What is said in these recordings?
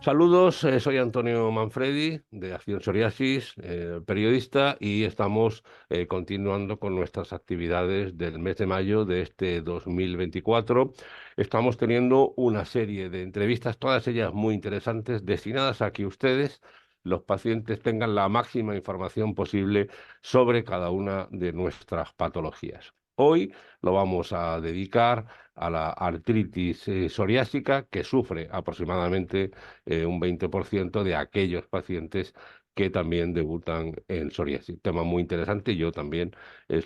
Saludos, soy Antonio Manfredi de Acción Psoriasis, periodista, y estamos continuando con nuestras actividades del mes de mayo de este 2024. Estamos teniendo una serie de entrevistas, todas ellas muy interesantes, destinadas a que ustedes, los pacientes, tengan la máxima información posible sobre cada una de nuestras patologías. Hoy lo vamos a dedicar a la artritis psoriásica, que sufre aproximadamente un 20% de aquellos pacientes que también debutan en psoriasis. Tema muy interesante. Yo también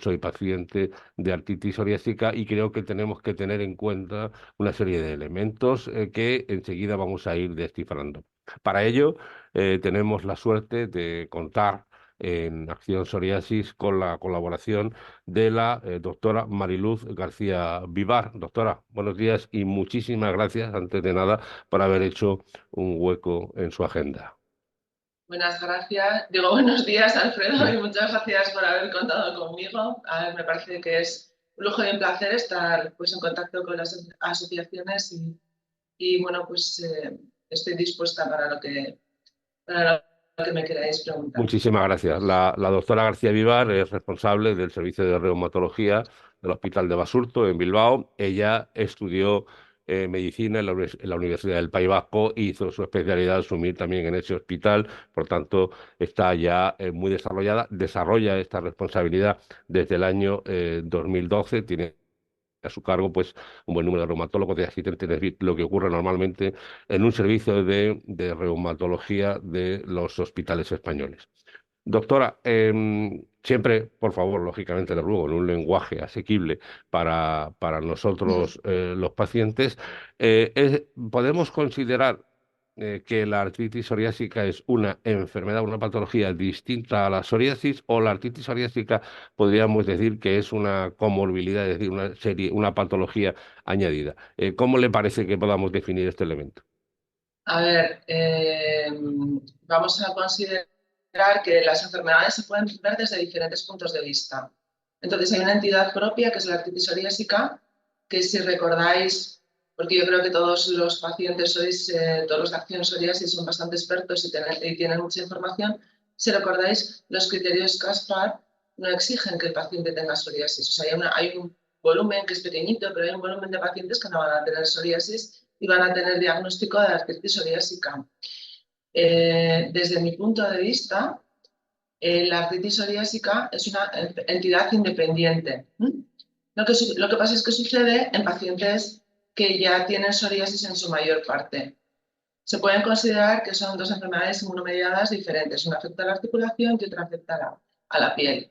soy paciente de artritis psoriásica y creo que tenemos que tener en cuenta una serie de elementos que enseguida vamos a ir descifrando. Para ello, tenemos la suerte de contar en Acción Psoriasis con la colaboración de la doctora Mariluz García Vivar. Doctora, buenos días y muchísimas gracias, antes de nada, por haber hecho un hueco en su agenda. Buenas gracias, digo buenos días, Alfredo, y muchas gracias por haber contado conmigo. A ver, me parece que es un lujo y un placer estar pues, en contacto con las asociaciones y bueno, pues estoy dispuesta para lo que me queráis preguntar. Muchísimas gracias. La doctora García Vivar es responsable del servicio de reumatología del Hospital de Basurto en Bilbao. Ella estudió medicina en la Universidad del País Vasco, hizo su especialidad asumir también en ese hospital, por tanto está ya muy desarrollada, desarrolla esta responsabilidad desde el año 2012, tiene a su cargo pues un buen número de reumatólogos, de asistentes, es decir, lo que ocurre normalmente en un servicio de reumatología de los hospitales españoles. Doctora, siempre, por favor, lógicamente le ruego, en un lenguaje asequible para nosotros los pacientes, ¿podemos considerar que la artritis psoriásica es una enfermedad, una patología distinta a la psoriasis, o la artritis psoriásica podríamos decir que es una comorbilidad, es decir, una serie, una patología añadida? ¿Cómo le parece que podamos definir este elemento? A ver, vamos a considerar que las enfermedades se pueden ver desde diferentes puntos de vista. Entonces, hay una entidad propia que es la artritis psoriásica, que si recordáis, porque yo creo que todos los pacientes sois, todos los de acción psoriasis son bastante expertos y tienen mucha información, si recordáis, los criterios CASPAR no exigen que el paciente tenga psoriasis. O sea, hay un volumen que es pequeñito, pero hay un volumen de pacientes que no van a tener psoriasis y van a tener diagnóstico de artritis psoriásica. Desde mi punto de vista, la artritis psoriásica es una entidad independiente. Lo que pasa es que sucede en pacientes que ya tienen psoriasis en su mayor parte. Se pueden considerar que son dos enfermedades inmunomediadas diferentes. Una afecta a la articulación y otra afecta a la piel.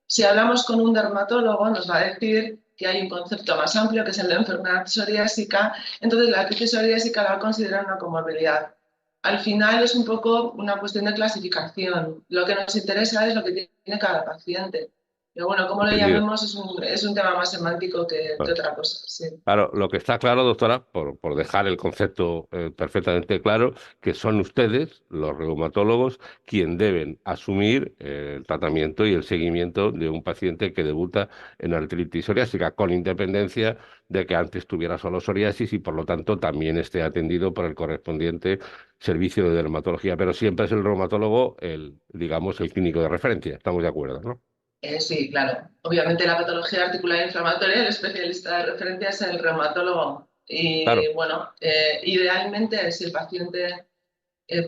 Si hablamos con un dermatólogo, nos va a decir que hay un concepto más amplio, que es el de enfermedad psoriásica. Entonces, la artritis psoriásica la va a considerar una comorbilidad. Al final es un poco una cuestión de clasificación. Lo que nos interesa es lo que tiene cada paciente. Pero bueno, cómo lo Entendido. llamemos es un tema más semántico que Bueno. otra cosa. Sí. Claro, lo que está claro, doctora, por dejar el concepto perfectamente claro, que son ustedes, los reumatólogos, quien deben asumir el tratamiento y el seguimiento de un paciente que debuta en artritis psoriásica, con independencia de que antes tuviera solo psoriasis y por lo tanto también esté atendido por el correspondiente servicio de dermatología. Pero siempre es el reumatólogo el, digamos, el clínico de referencia. Estamos de acuerdo, ¿no? Sí, claro. Obviamente la patología articular inflamatoria, el especialista de referencia es el reumatólogo. Y Claro. bueno, idealmente si el paciente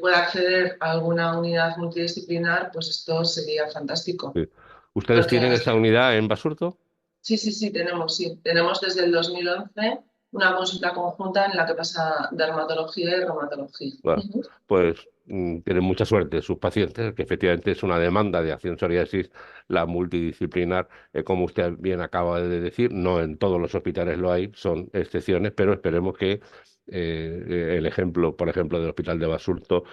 puede acceder a alguna unidad multidisciplinar, pues esto sería fantástico. Sí. ¿Ustedes Porque tienen esa unidad en Basurto? sí, sí, sí, tenemos, sí. Tenemos desde el 2011 una consulta conjunta en la que pasa dermatología y reumatología. Bueno, pues tienen mucha suerte sus pacientes, que efectivamente es una demanda de acción psoriasis la multidisciplinar, como usted bien acaba de decir, no en todos los hospitales lo hay, son excepciones, pero esperemos que el ejemplo, por ejemplo, del Hospital de Basurto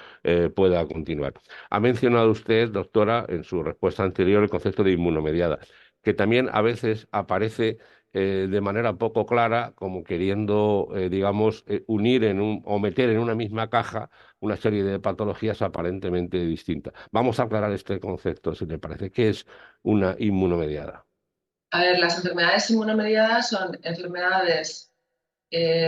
pueda continuar. Ha mencionado usted, doctora, en su respuesta anterior el concepto de inmunomediada, que también a veces aparece de manera poco clara, como queriendo, digamos, unir o meter en una misma caja una serie de patologías aparentemente distintas. Vamos a aclarar este concepto, si le parece, que es una inmunomediada. A ver, las enfermedades inmunomediadas son enfermedades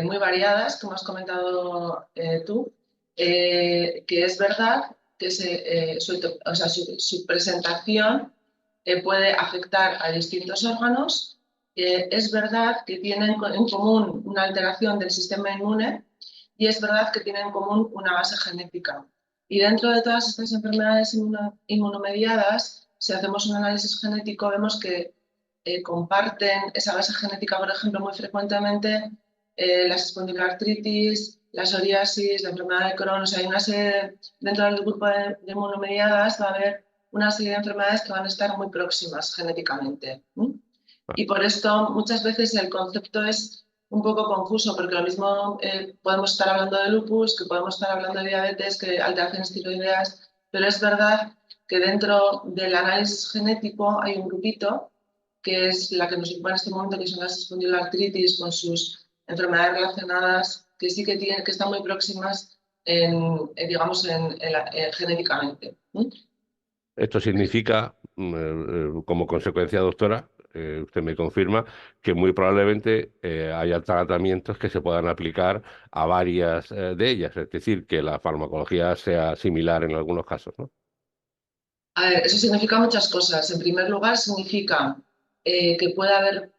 muy variadas, como has comentado tú, que es verdad que o sea, su presentación puede afectar a distintos órganos. Es verdad que tienen en común una alteración del sistema inmune y es verdad que tienen en común una base genética. Y dentro de todas estas enfermedades inmunomediadas, si hacemos un análisis genético, vemos que comparten esa base genética, por ejemplo, muy frecuentemente la espondiloartritis, la psoriasis, la enfermedad de Crohn. O sea, hay una serie, dentro del grupo de inmunomediadas va a haber una serie de enfermedades que van a estar muy próximas genéticamente. Y por esto muchas veces el concepto es un poco confuso, porque lo mismo podemos estar hablando de lupus, que podemos estar hablando de diabetes, que alteraciones tiroideas, pero es verdad que dentro del análisis genético hay un grupito que es la que nos ocupa en este momento, que son las espondiloartritis con sus enfermedades relacionadas, que sí que, tienen, que están muy próximas digamos, genéticamente. Esto significa, como consecuencia, doctora, usted me confirma, que muy probablemente haya tratamientos que se puedan aplicar a varias de ellas, es decir, que la farmacología sea similar en algunos casos, ¿no? A ver, eso significa muchas cosas. En primer lugar, significa que puede haber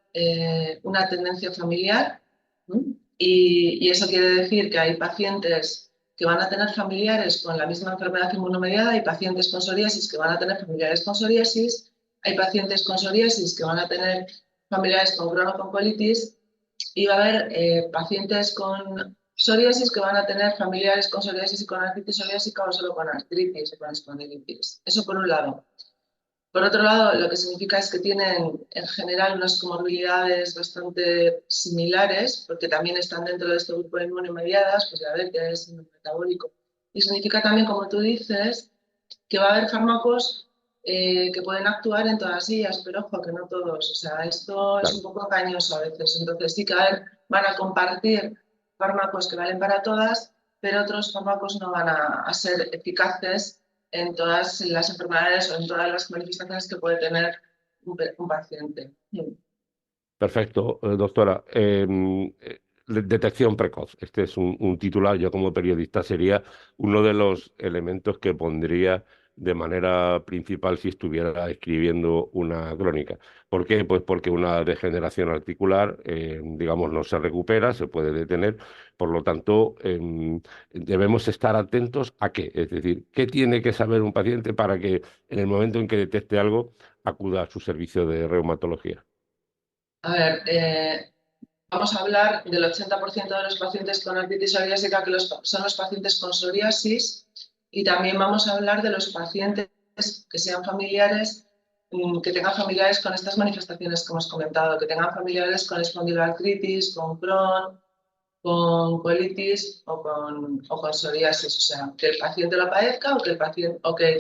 una tendencia familiar, ¿m? Y eso quiere decir que hay pacientes que van a tener familiares con la misma enfermedad inmunomediada, hay pacientes con psoriasis que van a tener familiares con psoriasis, hay pacientes con psoriasis que van a tener familiares con Crohn o con colitis, y va a haber pacientes con psoriasis que van a tener familiares con psoriasis y con artritis psoriásica o solo con artritis o con espondilitis. Eso por un lado. Por otro lado, lo que significa es que tienen en general unas comorbilidades bastante similares, porque también están dentro de este grupo de inmunomediadas, pues diabetes, síndrome metabólico. Y significa también, como tú dices, que va a haber fármacos que pueden actuar en todas ellas, pero ojo, que no todos. O sea, esto es un Claro. poco cañoso a veces. Entonces sí que van a compartir fármacos que valen para todas, pero otros fármacos no van a ser eficaces en todas las enfermedades o en todas las manifestaciones que puede tener un paciente. Perfecto, doctora. Detección precoz. Este es un titular. Yo como periodista sería uno de los elementos que pondría de manera principal si estuviera escribiendo una crónica. ¿Por qué? Pues porque una degeneración articular, digamos, no se recupera, se puede detener. Por lo tanto, debemos estar atentos a qué. Es decir, ¿qué tiene que saber un paciente para que en el momento en que detecte algo acuda a su servicio de reumatología? A ver, vamos a hablar del 80% de los pacientes con artritis psoriásica, que son los pacientes con psoriasis, y también vamos a hablar de los pacientes que sean familiares, que tengan familiares con estas manifestaciones que hemos comentado, que tengan familiares con espondiloartritis, con Crohn, con colitis o con psoriasis, o sea, que el paciente lo padezca o que el paciente o que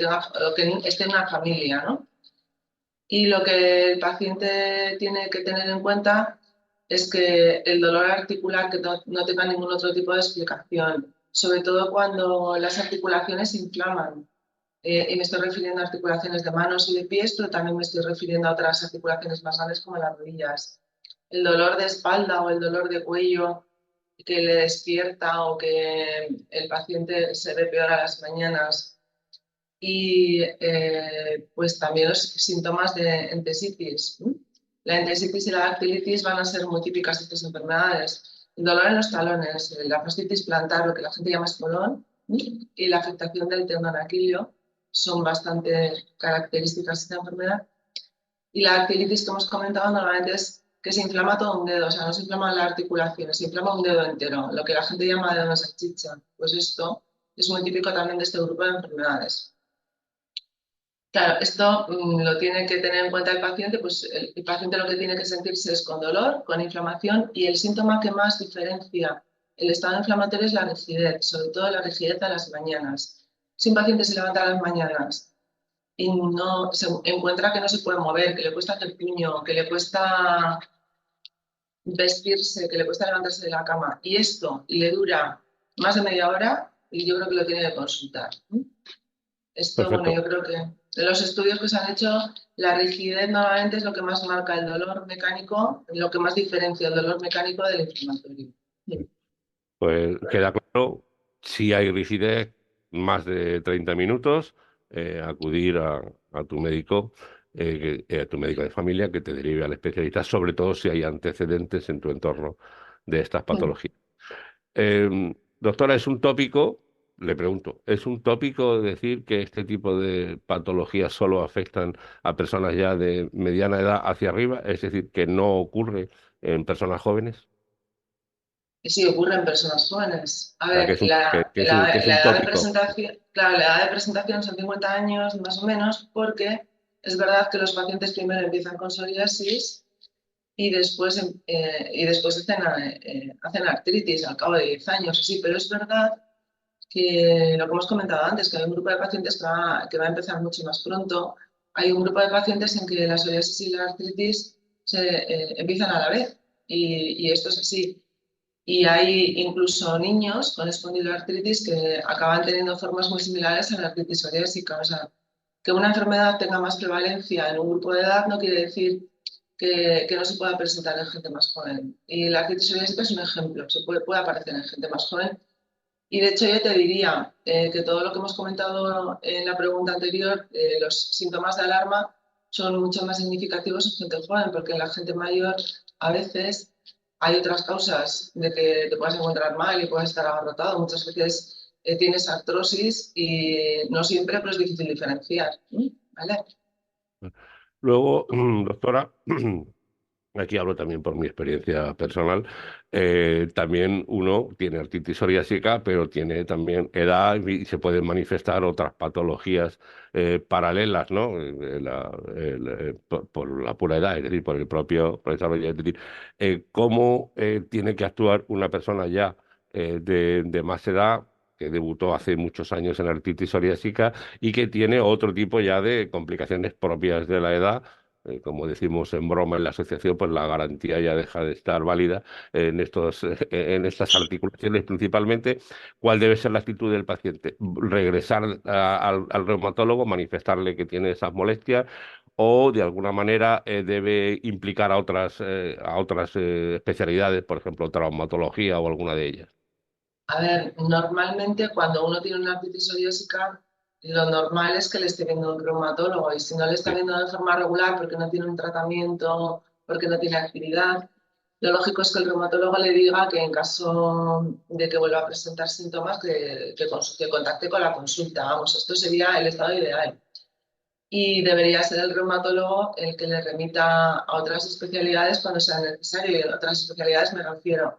esté en una familia, ¿no? Y lo que el paciente tiene que tener en cuenta es que el dolor articular que no tenga ningún otro tipo de explicación, sobre todo cuando las articulaciones se inflaman. Y me estoy refiriendo a articulaciones de manos y de pies, pero también me estoy refiriendo a otras articulaciones más grandes como las rodillas. El dolor de espalda o el dolor de cuello que le despierta o que el paciente se ve peor a las mañanas, y pues también los síntomas de entesitis. La entesitis y la dactilitis van a ser muy típicas de estas enfermedades. El dolor en los talones, la fascitis plantar, lo que la gente llama espolón, y la afectación del tendón aquilio son bastante características de esta enfermedad. Y la dactilitis que hemos comentado normalmente es que se inflama todo un dedo, o sea, no se inflama la articulación, se inflama un dedo entero, lo que la gente llama dedo de salchicha. Pues esto es muy típico también de este grupo de enfermedades. Claro, esto lo tiene que tener en cuenta el paciente, pues el paciente lo que tiene que sentirse es con dolor, con inflamación, y el síntoma que más diferencia el estado inflamatorio es la rigidez, sobre todo la rigidez a las mañanas. Si un paciente se levanta a las mañanas y no se encuentra que no se puede mover, que le cuesta hacer puño, que le cuesta vestirse, que le cuesta levantarse de la cama, y esto le dura más de media hora, y yo creo que lo tiene que consultar. Esto, bueno, Perfecto. yo creo que de los estudios que se han hecho, la rigidez normalmente es lo que más marca el dolor mecánico, lo que más diferencia el dolor mecánico del inflamatorio. Sí. Pues queda claro. Si hay rigidez, más de 30 minutos, acudir a tu médico de familia que te derive al especialista, sobre todo si hay antecedentes en tu entorno de estas patologías. Doctora, ¿es un tópico? Le pregunto, ¿es un tópico decir que este tipo de patologías solo afectan a personas ya de mediana edad hacia arriba? Es decir, que no ocurre en personas jóvenes. Y sí, ocurre en personas jóvenes. A O sea, que ver, es que es la un edad de tópico. presentación, claro, la edad de presentación son 50 años más o menos, porque es verdad que los pacientes primero empiezan con psoriasis y después hacen artritis al cabo de 10 años. Sí, pero es verdad que lo que hemos comentado antes, que hay un grupo de pacientes que va a empezar mucho más pronto. Hay un grupo de pacientes en que la psoriasis y la artritis empiezan a la vez. Y esto es así. Y hay incluso niños con espondiloartritis que acaban teniendo formas muy similares a la artritis psoriásica. O sea, que una enfermedad tenga más prevalencia en un grupo de edad no quiere decir que no se pueda presentar en gente más joven. Y la artritis psoriásica es un ejemplo, puede aparecer en gente más joven. Y de hecho yo te diría que todo lo que hemos comentado en la pregunta anterior, los síntomas de alarma son mucho más significativos en gente joven, porque en la gente mayor a veces hay otras causas de que te puedas encontrar mal y puedas estar agarrotado. Muchas veces tienes artrosis y no siempre pero es difícil diferenciar. ¿Vale? Luego, doctora, aquí hablo también por mi experiencia personal. También uno tiene artritis psoriásica, pero tiene también edad y se pueden manifestar otras patologías paralelas, ¿no? Por la pura edad, es decir, por el propio desarrollo. Es decir, cómo tiene que actuar una persona ya de más edad, que debutó hace muchos años en artritis psoriásica y que tiene otro tipo ya de complicaciones propias de la edad, como decimos en broma en la asociación, pues la garantía ya deja de estar válida en estas articulaciones principalmente. ¿Cuál debe ser la actitud del paciente? Regresar al reumatólogo, manifestarle que tiene esas molestias o de alguna manera debe implicar a otras especialidades, por ejemplo, traumatología o alguna de ellas. A ver, normalmente cuando uno tiene una artritis psoriásica, lo normal es que le esté viendo un reumatólogo y si no le está Sí. viendo de forma regular porque no tiene un tratamiento, porque no tiene actividad, lo lógico es que el reumatólogo le diga que en caso de que vuelva a presentar síntomas, que contacte con la consulta. Vamos, esto sería el estado ideal. Y debería ser el reumatólogo el que le remita a otras especialidades cuando sea necesario. Y en otras especialidades me refiero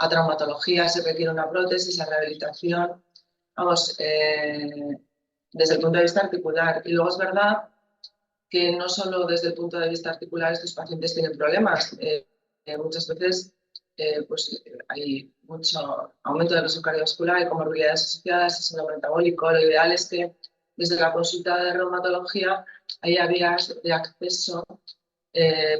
a traumatología, si requiere una prótesis, a rehabilitación, vamos, desde el punto de vista articular. Y luego es verdad que no solo desde el punto de vista articular estos pacientes tienen problemas. Muchas veces hay mucho aumento del riesgo cardiovascular, hay comorbilidades asociadas, es síndrome metabólico. Lo ideal es que desde la consulta de reumatología haya vías de acceso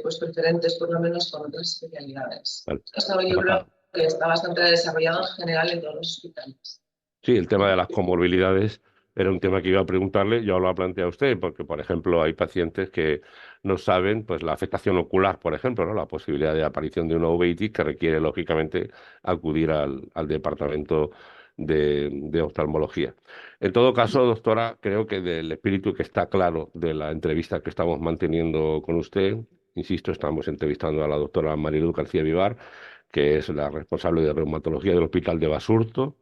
pues preferentes, por lo menos con otras especialidades. Vale. Esto yo creo que está bastante desarrollado en general en todos los hospitales. Sí, el tema de las comorbilidades era un tema que iba a preguntarle, yo lo ha planteado usted, porque, por ejemplo, hay pacientes que no saben, pues, la afectación ocular, por ejemplo, ¿no? La posibilidad de aparición de una uveitis que requiere, lógicamente, acudir al departamento de oftalmología. En todo caso, doctora, creo que del espíritu que está claro de la entrevista que estamos manteniendo con usted, insisto, estamos entrevistando a la doctora Mariluz García Vivar, que es la responsable de reumatología del Hospital de Basurto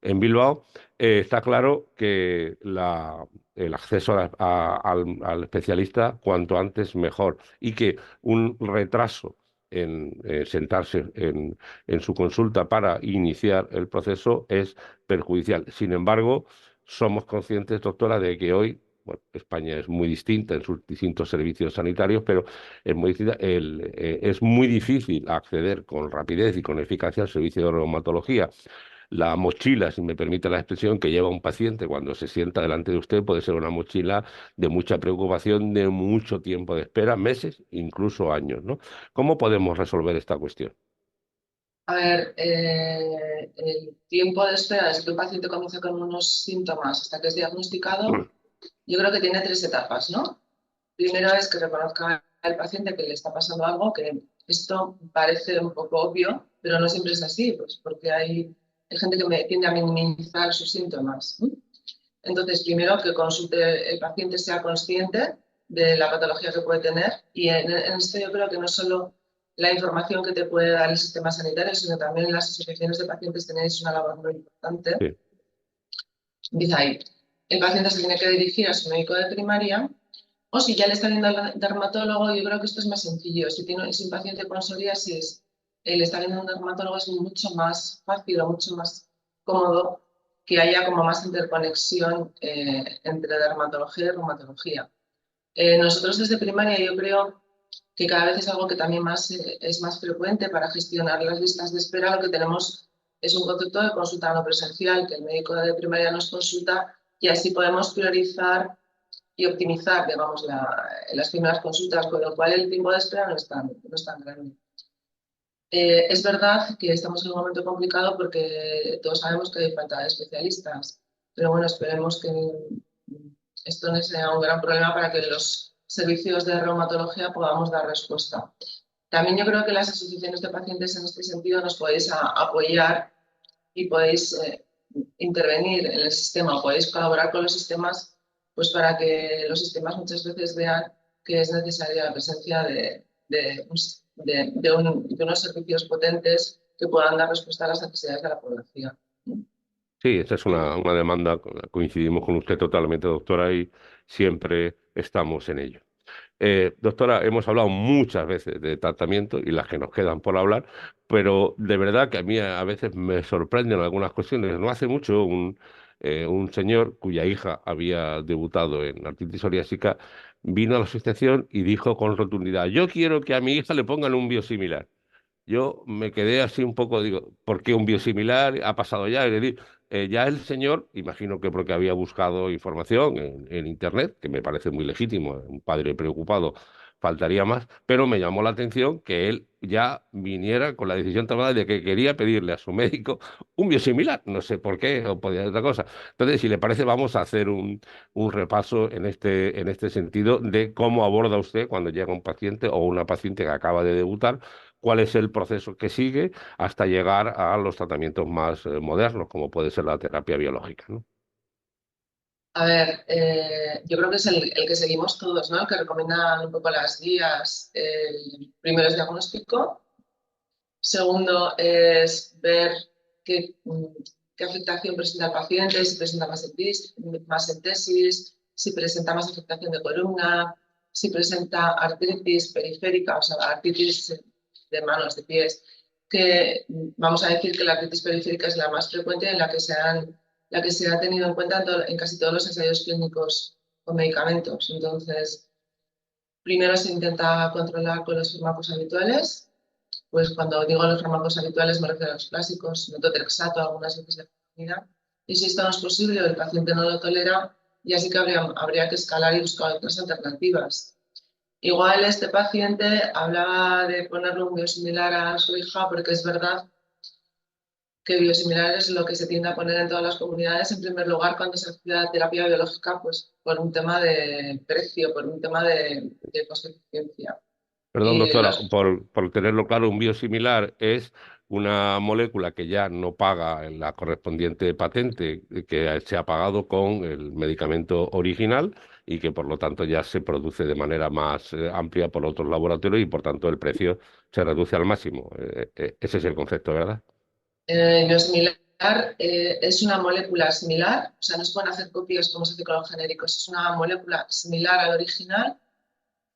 en Bilbao. Está claro que el acceso al especialista cuanto antes mejor y que un retraso en sentarse en su consulta para iniciar el proceso es perjudicial. Sin embargo, somos conscientes, doctora, de que hoy, bueno, España es muy distinta en sus distintos servicios sanitarios, pero es muy distinta. Es muy difícil acceder con rapidez y con eficacia al servicio de reumatología. La mochila, si me permite la expresión, que lleva un paciente cuando se sienta delante de usted puede ser una mochila de mucha preocupación, de mucho tiempo de espera, meses, incluso años, ¿no? ¿Cómo podemos resolver esta cuestión? A ver, el tiempo de espera desde que un paciente comienza con unos síntomas hasta que es diagnosticado, yo creo que tiene tres etapas, ¿no? Primero es que reconozca al paciente que le está pasando algo, que esto parece un poco obvio, pero no siempre es así, pues porque hay hay gente que tiende a minimizar sus síntomas. Entonces, primero que consulte, el paciente sea consciente de la patología que puede tener y en esto yo creo que no solo la información que te puede dar el sistema sanitario, sino también las asociaciones de pacientes tenéis una labor muy importante. Sí, Empieza ahí. El paciente se tiene que dirigir a su médico de primaria o si ya le está viendo al dermatólogo, yo creo que esto es más sencillo. Si un paciente con psoriasis le está viendo a un dermatólogo es mucho más fácil o mucho más cómodo que haya como más interconexión entre dermatología y reumatología. Nosotros desde primaria yo creo que cada vez es algo que también es más frecuente para gestionar las listas de espera. Lo que tenemos es un concepto de consulta no presencial, que el médico de primaria nos consulta y así podemos priorizar y optimizar, digamos, las primeras consultas, con lo cual el tiempo de espera no es tan grande. Es verdad que estamos en un momento complicado porque todos sabemos que hay falta de especialistas, pero bueno, esperemos que esto no sea un gran problema para que los servicios de reumatología podamos dar respuesta. También yo creo que las asociaciones de pacientes en este sentido nos podéis apoyar y podéis intervenir en el sistema o podéis colaborar con los sistemas pues para que los sistemas muchas veces vean que es necesaria la presencia de unos servicios potentes que puedan dar respuesta a las necesidades de la población. sí, esa es una demanda, coincidimos con usted totalmente, doctora, y siempre estamos en ello. Doctora, hemos hablado muchas veces de tratamiento y las que nos quedan por hablar, pero de verdad que a mí a veces me sorprenden algunas cuestiones. No hace mucho un señor cuya hija había debutado en artritis psoriásica vino a la asociación y dijo con rotundidad, yo quiero que a mi hija le pongan un biosimilar. Yo me quedé así un poco, digo, ¿por qué un biosimilar ha pasado ya? Es decir, ya el señor, imagino que porque había buscado información en Internet, que me parece muy legítimo, un padre preocupado, faltaría más, pero me llamó la atención que él ya viniera con la decisión tomada de que quería pedirle a su médico un biosimilar, no sé por qué, o podía ser otra cosa. Entonces, si le parece, vamos a hacer un repaso en este sentido de cómo aborda usted cuando llega un paciente o una paciente que acaba de debutar, cuál es el proceso que sigue hasta llegar a los tratamientos más modernos, como puede ser la terapia biológica, ¿no? A ver, yo creo que es el que seguimos todos, ¿no? El que recomiendan un poco las guías. El primero es diagnóstico. Segundo es ver qué afectación presenta el paciente, si presenta más entesis, si presenta más afectación de columna, si presenta artritis periférica, o sea, artritis de manos, de pies, que vamos a decir que la artritis periférica es la más frecuente en la que se ha tenido en cuenta en casi todos los ensayos clínicos con medicamentos. Entonces, primero se intenta controlar con los fármacos habituales. Pues cuando digo los fármacos habituales me refiero a los clásicos, metotrexato, algunas veces de formalina. Y si esto no es posible o el paciente no lo tolera, ya sí que habría que escalar y buscar otras alternativas. Igual este paciente hablaba de ponerle un biosimilar a su hija porque es verdad que biosimilar es lo que se tiende a poner en todas las comunidades en primer lugar cuando se hace la terapia biológica, pues por un tema de precio, por un tema de coste-eficiencia. Perdón, Y doctora, por tenerlo claro, un biosimilar es una molécula que ya no paga la correspondiente patente que se ha pagado con el medicamento original y que por lo tanto ya se produce de manera más amplia por otros laboratorios y por tanto el precio se reduce al máximo. Ese es el concepto, ¿verdad? Biosimilar es una molécula similar, o sea, no se pueden hacer copias como se hace con los genéricos, es una molécula similar al original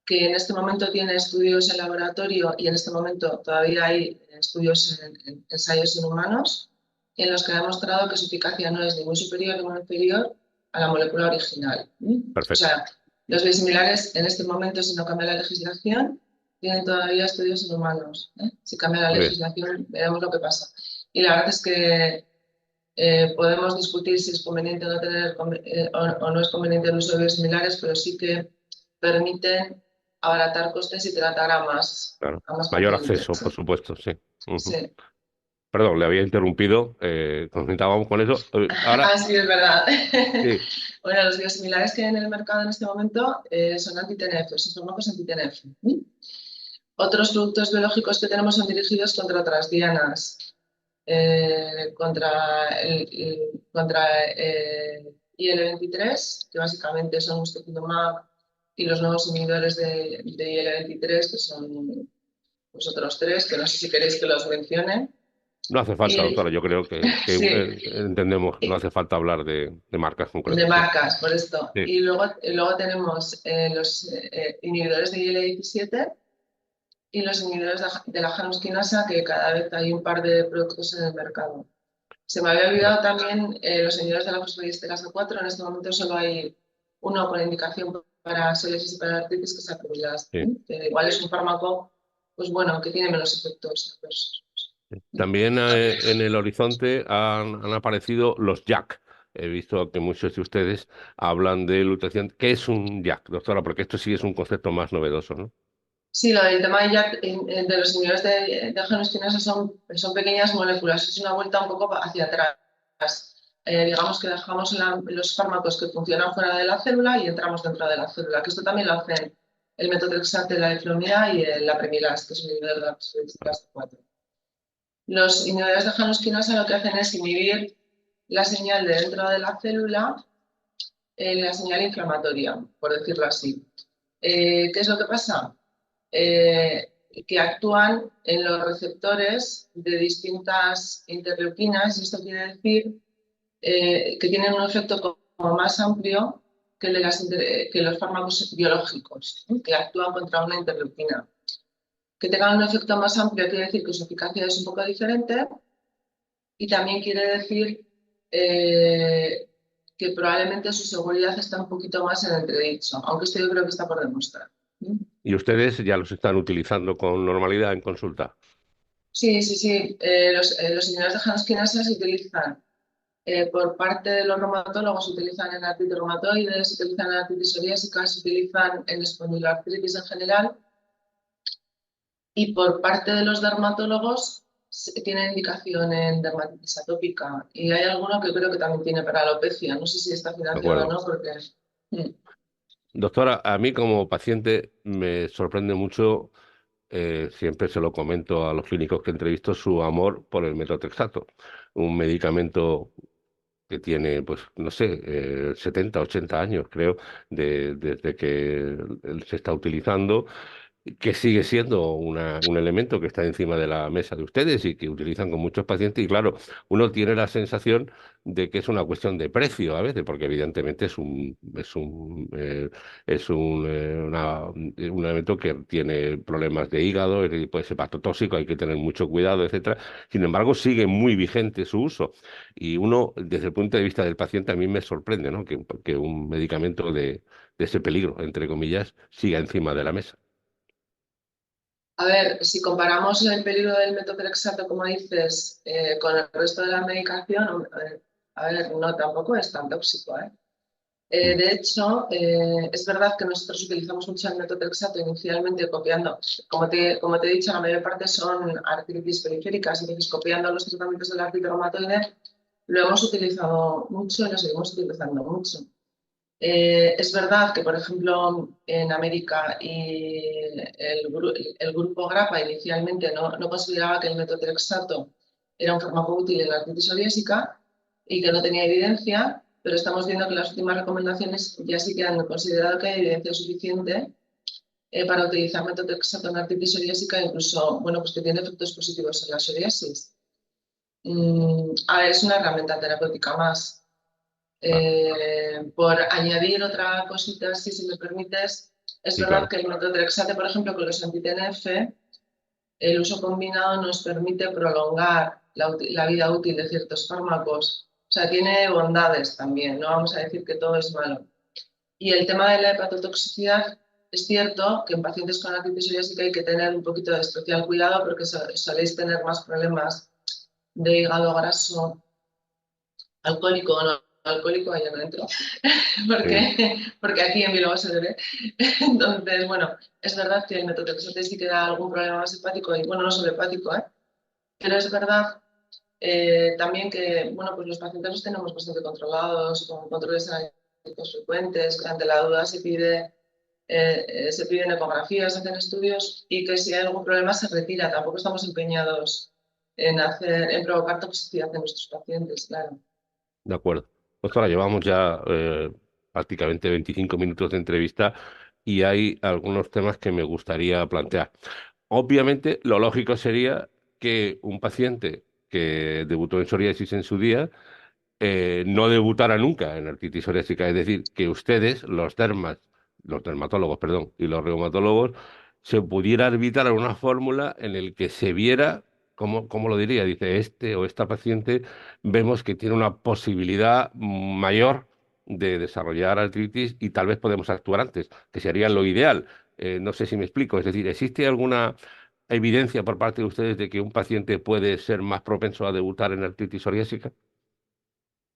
que en este momento tiene estudios en laboratorio y en este momento todavía hay estudios en ensayos en humanos en los que ha demostrado que su eficacia no es ni muy superior ni muy inferior a la molécula original. O Perfecto. sea, los biosimilares en este momento, si no cambia la legislación, tienen todavía estudios en humanos. Si cambia la Muy bien. legislación, veremos lo que pasa. Y la verdad es que podemos discutir si es conveniente no tener o no es conveniente el uso de biosimilares, pero sí que permiten abaratar costes y tratar Claro. a más Mayor pacientes. acceso, por supuesto, sí. Ujú. Sí, Perdón, le había interrumpido. Comentábamos con eso. Ahora, así es verdad. sí, Bueno, los biosimilares que hay en el mercado en este momento son anti-TNF, son fármacos anti-TNF. Otros productos biológicos que tenemos son dirigidos contra otras dianas. contra IL-23, que básicamente son ustekinumab y los nuevos inhibidores de IL-23, que son pues, otros tres, que no sé si queréis que los mencione. No hace falta, doctora, Y yo creo que sí, entendemos, no hace falta hablar de marcas de concretas, sí. marcas, por esto. Sí. Y luego tenemos los inhibidores de IL-17 y los inhibidores de la janusquinasa, que cada vez hay un par de productos en el mercado. Se me había olvidado también los inhibidores de la fosfodiesterasa 4. En este momento solo hay uno con indicación para psoriasis y para artritis, que es acrylas, Sí. que igual es un fármaco, pues bueno, que tiene menos efectos adversos. También en el horizonte han aparecido los JAK. He visto que muchos de ustedes hablan de luteción. ¿Qué es un JAK, doctora? Porque esto sí es un concepto más novedoso, ¿no? Sí, lo del tema de los inhibidores de angiostinasa son pequeñas moléculas, es una vuelta un poco hacia atrás. Digamos que dejamos los fármacos que funcionan fuera de la célula y entramos dentro de la célula, que esto también lo hacen el metotrexate, la diflomida y el apremilast, que es un inhibidor de la fosfodiesterasa 4. Los inhibidores de janusquinasa lo que hacen es inhibir la señal de dentro de la célula, la señal inflamatoria, por decirlo así. ¿Qué es lo que pasa? eh, que actúan en los receptores de distintas interleuquinas, y esto quiere decir que tienen un efecto como más amplio que, que los fármacos biológicos, que actúan contra una interleuquina. Que tengan un efecto más amplio quiere decir que su eficacia es un poco diferente y también quiere decir eh, que probablemente su seguridad está un poquito más en entredicho, aunque esto yo creo que está por demostrar. Y ustedes ya los están utilizando con normalidad en consulta. Sí, sí, sí. Los inhibidores de Hanskinases se utilizan por parte de los reumatólogos, se utilizan en artritis reumatoide, se utilizan en artritis psoriásica, se utilizan en espondiloartritis en general y por parte de los dermatólogos tiene indicación en dermatitis atópica y hay alguno que creo que también tiene para alopecia. No sé si está ¿De financiado o acuerdo? no, porque... Mm. Doctora, a mí como paciente me sorprende mucho, siempre se lo comento a los clínicos que entrevisto, su amor por el metotrexato, un medicamento que tiene, pues, no sé, 70, 80 años, creo, desde que él se está utilizando, que sigue siendo un elemento que está encima de la mesa de ustedes y que utilizan con muchos pacientes. Y claro, uno tiene la sensación de que es una cuestión de precio a veces, porque evidentemente es un elemento que tiene problemas de hígado, puede ser hepatotóxico, hay que tener mucho cuidado, etcétera. Sin embargo, sigue muy vigente su uso. Y uno, desde el punto de vista del paciente, a mí me sorprende, ¿no? Que un medicamento de ese peligro, entre comillas, siga encima de la mesa. A ver, si comparamos el peligro del metotrexato, como dices, con el resto de la medicación, a ver, no, tampoco es tan tóxico, ¿eh? Mm. De hecho, es verdad que nosotros utilizamos mucho el metotrexato inicialmente copiando, como te he dicho, la mayor parte son artritis periféricas, entonces copiando los tratamientos de la artritis reumatoide, lo hemos utilizado mucho y lo seguimos utilizando mucho. Es verdad que, por ejemplo, en América el grupo GRAPPA inicialmente no consideraba que el metotrexato era un fármaco útil en la artritis psoriásica y que no tenía evidencia, pero estamos viendo que las últimas recomendaciones ya sí que han considerado que hay evidencia suficiente para utilizar metotrexato en artritis psoriásica, incluso, bueno, pues que tiene efectos positivos en la psoriasis. A ver, es una herramienta terapéutica más. Vale. Por añadir otra cosita, si me permites, es Sí, verdad claro. que el metotrexate, por ejemplo, con los anti-TNF, el uso combinado nos permite prolongar la vida útil de ciertos fármacos. O sea, tiene bondades también, no vamos a decir que todo es malo. Y el tema de la hepatotoxicidad, es cierto que en pacientes con artritis psoriásica hay que tener un poquito de especial cuidado porque soléis tener más problemas de hígado graso alcohólico o no alcohólico, ahí no entro, Sí. porque aquí en Bilbao se bebe. Entonces, bueno, es verdad que el metotrexate sí que da algún problema más hepático, y bueno, no solo hepático, ¿eh? Pero es verdad también que, bueno, pues los pacientes los tenemos bastante controlados, con controles analíticos frecuentes, que ante la duda se piden ecografías, se hacen estudios, y que si hay algún problema se retira, tampoco estamos empeñados en provocar toxicidad en nuestros pacientes, claro. De acuerdo. Doctora, llevamos ya prácticamente 25 minutos de entrevista y hay algunos temas que me gustaría plantear. Obviamente, lo lógico sería que un paciente que debutó en psoriasis en su día no debutara nunca en artritis psoriásica. Es decir, que ustedes, los dermatólogos, perdón, y los reumatólogos, se pudiera arbitrar una fórmula en el que se viera, ¿cómo lo diría? Dice, este o esta paciente vemos que tiene una posibilidad mayor de desarrollar artritis y tal vez podemos actuar antes, que sería lo ideal. No sé si me explico. Es decir, ¿existe alguna evidencia por parte de ustedes de que un paciente puede ser más propenso a debutar en artritis psoriásica?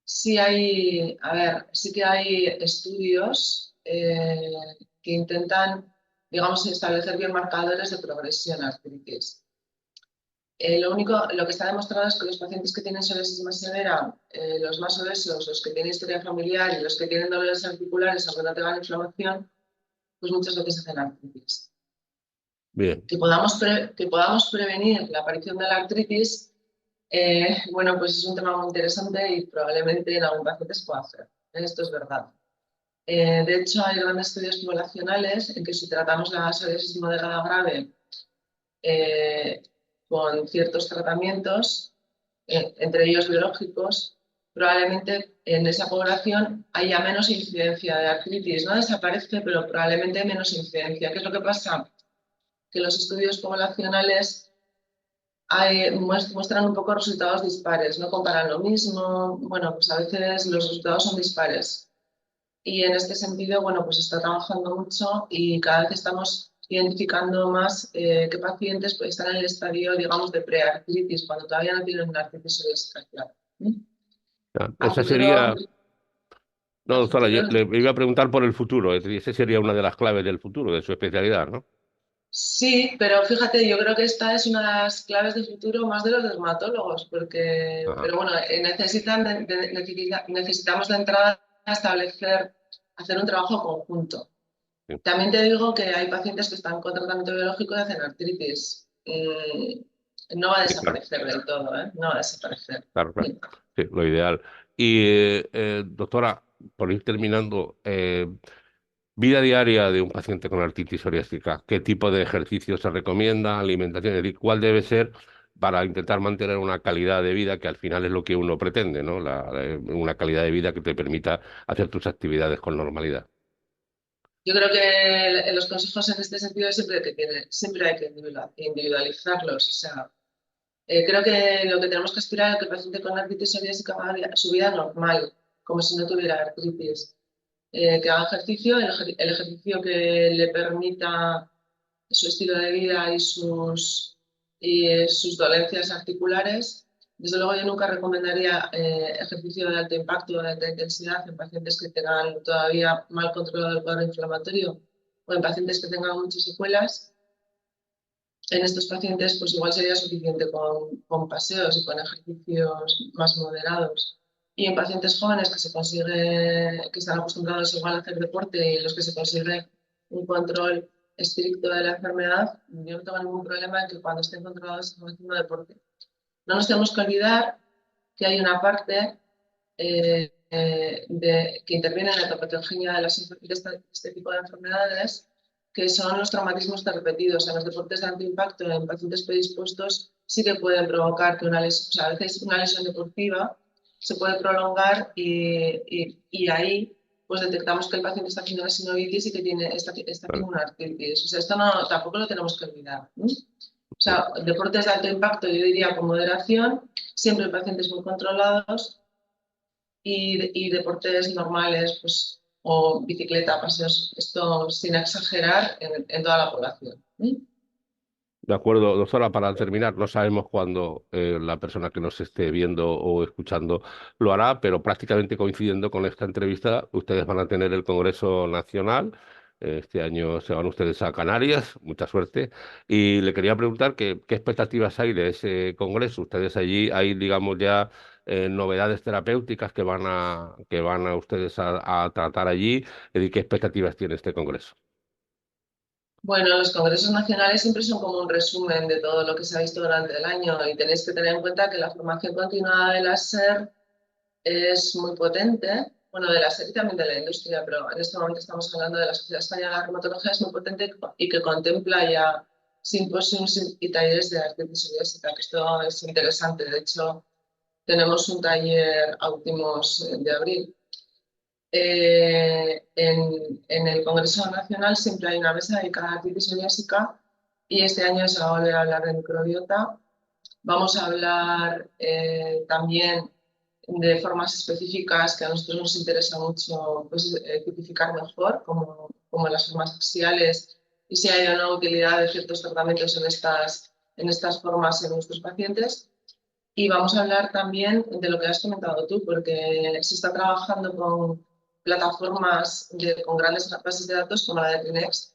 Sí hay, a ver, sí que hay estudios que intentan, digamos, establecer biomarcadores de progresión a artritis. Lo que está demostrado es que los pacientes que tienen psoriasis más severa, los más obesos, los que tienen historia familiar y los que tienen dolores articulares, aunque no tengan inflamación, pues muchas veces hacen artritis. Bien. Que podamos prevenir la aparición de la artritis, bueno, pues es un tema muy interesante y probablemente en algún paciente se pueda hacer. Esto es verdad. De hecho, hay grandes estudios poblacionales en que si tratamos la psoriasis moderada grave eh, con ciertos tratamientos, entre ellos biológicos, probablemente en esa población haya menos incidencia de artritis. No desaparece, pero probablemente menos incidencia. ¿Qué es lo que pasa? Que los estudios poblacionales muestran un poco resultados dispares, no comparan lo mismo. Bueno, pues a veces los resultados son dispares. Y en este sentido, bueno, pues está trabajando mucho y cada vez estamos identificando más qué pacientes pues, están en el estadio, digamos, de preartritis, cuando todavía no tienen una artritis psoriásica clara. ¿Mm? Ya, A esa futuro, sería, no, a doctora, yo futuro, le iba a preguntar por el futuro, es decir, esa sería una de las claves del futuro, de su especialidad, ¿no? sí, pero fíjate, yo creo que esta es una de las claves del futuro más de los dermatólogos, Ajá, pero bueno, necesitamos de entrada establecer, hacer un trabajo conjunto. sí, También te digo que hay pacientes que están con tratamiento biológico y hacen artritis. No va a sí, claro, desaparecer del todo, ¿eh? No va a desaparecer. claro, claro, sí, lo ideal. Y, doctora, por ir terminando, vida diaria de un paciente con artritis psoriásica, ¿qué tipo de ejercicio se recomienda, alimentación, es decir, cuál debe ser para intentar mantener una calidad de vida que al final es lo que uno pretende, ¿no? Una calidad de vida que te permita hacer tus actividades con normalidad. Yo creo que los consejos en este sentido siempre hay que individualizarlos. O sea, creo que lo que tenemos que aspirar es que el paciente con artritis psoriásica haga su vida normal, como si no tuviera artritis. Que haga ejercicio, el ejercicio que le permita su estilo de vida y sus dolencias articulares. Desde luego, yo nunca recomendaría ejercicio de alto impacto o de alta intensidad en pacientes que tengan todavía mal controlado el cuadro inflamatorio o en pacientes que tengan muchas secuelas. En estos pacientes, pues igual sería suficiente con paseos y con ejercicios más moderados. Y en pacientes jóvenes que están acostumbrados igual a hacer deporte y en los que se consigue un control estricto de la enfermedad, yo no tengo ningún problema en que cuando estén controlados estén haciendo deporte. No nos tenemos que olvidar que hay una parte que interviene en la patogenia este tipo de enfermedades, que son los traumatismos repetidos. En los deportes de alto impacto, en pacientes predispuestos, sí que pueden provocar que una lesión, o sea, a veces una lesión deportiva se puede prolongar y ahí pues detectamos que el paciente está haciendo una sinovitis y que está haciendo Claro. una artritis. O sea, esto no, tampoco lo tenemos que olvidar, ¿no? O sea, deportes de alto impacto, yo diría con moderación, siempre en pacientes muy controlados y deportes normales, pues, o bicicleta, paseos, esto sin exagerar en toda la población. De acuerdo, doctora, para terminar, no sabemos cuándo la persona que nos esté viendo o escuchando lo hará, pero prácticamente coincidiendo con esta entrevista, ustedes van a tener el Congreso Nacional. Este año se van ustedes a Canarias, mucha suerte. Y le quería preguntar qué expectativas hay de ese Congreso. Ustedes allí hay, digamos, ya novedades terapéuticas que van a ustedes a tratar allí. ¿Y qué expectativas tiene este Congreso? Bueno, los congresos nacionales siempre son como un resumen de todo lo que se ha visto durante el año y tenéis que tener en cuenta que la formación continuada de la SER es muy potente, bueno, de la SER y también de la industria, pero en este momento estamos hablando de la Sociedad Española de Reumatología, es muy potente y que contempla ya simposios y talleres de artritis reumatoidea, que esto es interesante. De hecho, tenemos un taller a últimos de abril. En el Congreso Nacional siempre hay una mesa dedicada a artritis psoriásica y este año se va a volver a hablar de microbiota. Vamos a hablar también de formas específicas que a nosotros nos interesa mucho pues, tipificar mejor, como las formas axiales, y si hay o no utilidad de ciertos tratamientos en estas formas en nuestros pacientes. Y vamos a hablar también de lo que has comentado tú, porque se está trabajando con plataformas con grandes bases de datos como la de Trinex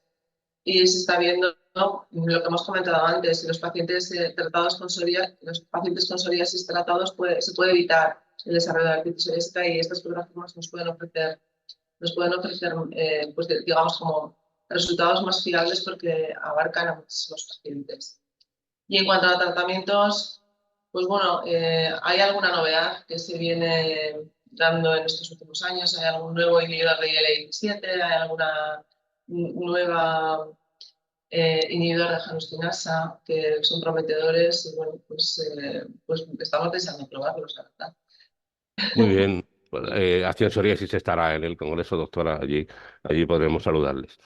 y se está viendo lo que hemos comentado antes, si los pacientes tratados con psoriasis, los pacientes con psoriasis tratados se puede evitar el desarrollo de la artritis psoriásica y estas plataformas nos pueden ofrecer pues, digamos, como resultados más fiables porque abarcan a muchísimos pacientes. Y en cuanto a tratamientos, pues bueno, hay alguna novedad que se viene dando en estos últimos años, hay algún nuevo inhibidor de IL-17, hay alguna nueva inhibidor de janustinasa que son prometedores y bueno, pues estamos deseando probarlos, la verdad. Muy bien. Pues, Acción Psoriasis estará en el Congreso, doctora. Allí podremos saludarles.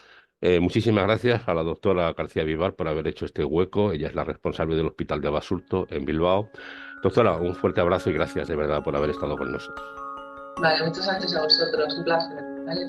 Muchísimas gracias a la doctora García Vivar por haber hecho este hueco. Ella es la responsable del Hospital de Basurto en Bilbao. Doctora, un fuerte abrazo y gracias de verdad por haber estado con nosotros. Vale, muchas gracias a vosotros, un placer. ¿Vale?